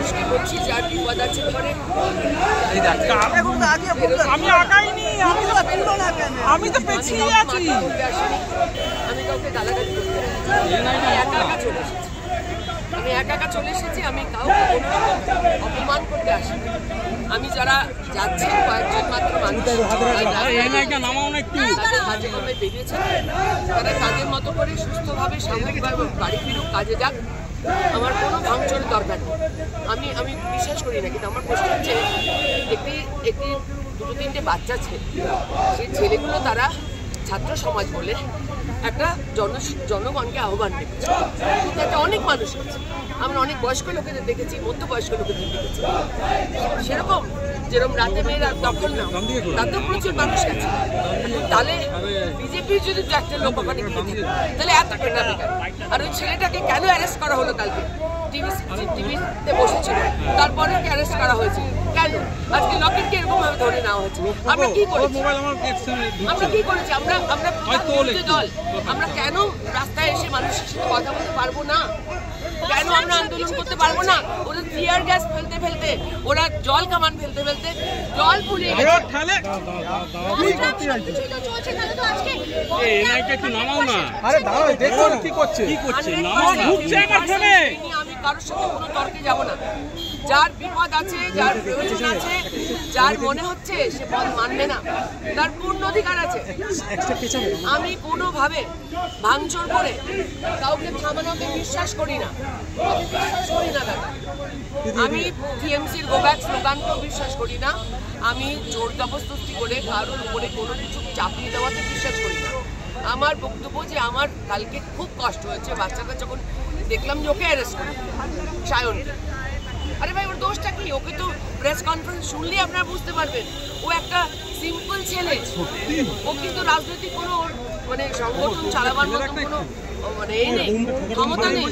মানুষকে বলছি যার বিপদ আছে ঘরে। আমি আগাইনি, আমি তো পেছিয়ে আছি। আমি কাউকে গালাগালি করতে আমি একা একা চলে এসেছি। আমি কাউকে অপমান করতে আসিনি। আমি যারা যাচ্ছে কয়েকজন মাত্র মানুষ কাজে কমে বেরিয়েছেন, তারা কাজের মতো করে সুস্থভাবে স্বাভাবিকভাবে বাড়ি ফিরুক, কাজে যাক। আমার কোনো ভাঙচুরের দরকার নেই। আমি বিশ্বাস করি না, কিন্তু আমার প্রশ্ন হচ্ছে একটি দুটো তিনটে বাচ্চা ছেলে, সেই ছেলেগুলো তারা ছাত্র সমাজ বলে একটা জনগণকে আহ্বান রেখেছে। কিন্তু একটা অনেক মানুষ আছে, আমরা অনেক বয়স্ক লোকেদের দেখেছি, মধ্যবয়স্ক লোকেদের দেখেছি। সেরকম যেরকম রাতে মেয়েরা দখল না, তাতেও প্রচুর মানুষ গেছে। তাহলে বিজেপির যদি একটা লোক ওখানে গিয়ে থাকে, তাহলে এত কেনা বেকার। আর ওই ছেলেটাকে কেন অ্যারেস্ট করা হলো? কালকে টিভিতে বসেছিল, তারপরে ওকে অ্যারেস্ট করা হয়েছে কেন? আজকে লকেটকে এরকম ভাবে ধরে নেওয়া হয়েছে। আমরা কি করেছি? আমরা দল, আমরা কেন রাস্তায় এসে মানুষের সাথে কথা বলতে পারবো না? কেন আমরা আন্দোলন করতে পারবো না? ওরা টিয়ার গ্যাস ফেলতে ফেলতে, ওরা জল কামান ফেলতে ফেলতে জল ফুলিয়ে গেছে। আমি কারোর সাথে কোনো তর্কে যাবো না। যার বিপদ আছে, যার প্রয়োজন আছে, যার মনে হচ্ছে সে পদ মানবে না, তার পূর্ণ অধিকার আছে। আমি কোনোভাবে ভাঙচুর করে কাউকে থামানোকে বিশ্বাস করি না। দাদা, আমি টিএমসির গোব্যাক স্লোগানকেও বিশ্বাস করি না। আমি জোর জবরদস্তি করে কারোর উপরে কোনো কিছু চাপিয়ে দেওয়াতে বিশ্বাস করি না। আমার বক্তব্য যে আমার কালকে খুব কষ্ট হয়েছে বাচ্চাটা যখন দেখলাম যে ওকে অ্যারেস্ট করে সায়নকে। আরে ভাই, ওর দোষটা কি? ওকে তো প্রেস কনফারেন্স শুনলে আপনারা বুঝতে পারবেন ও একটা সিম্পল ছেলে। ও কিন্তু রাজনৈতিক কোনো মানে সংগঠন চালাবার মতো কোনো মানে এই নেই, ক্ষমতা নেই।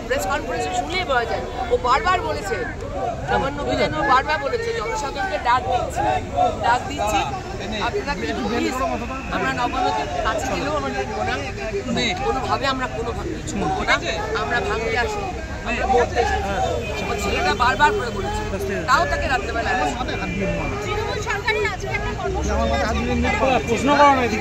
প্রেস কনফারেন্সে শুনলেই বলা যায়। ও বারবার বলেছে, নবান্ন যেন বারবার বলেছে জনসাধারণকে ডাক দিচ্ছি আপনারা কিন্তু প্লিজ, আমরা নবান্নতে কাছে গেলেও আমাদের কোনোভাবে আমরা কিছু করবো না, আমরা ভাঙতে আসি, আমরা বলতে এসেছি। ছেলেটা বারবার করে বলেছে, তাও তাকে রাত্রেবেলা তৃণমূল সরকারের আজকে একটা প্রশ্ন করা হয়েছে।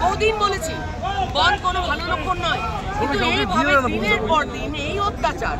বহুদিন বলেছি বন্ধ কোনো ভালো লক্ষণ নয়, কিন্তু এইভাবে দিনের পর দিন এই অত্যাচার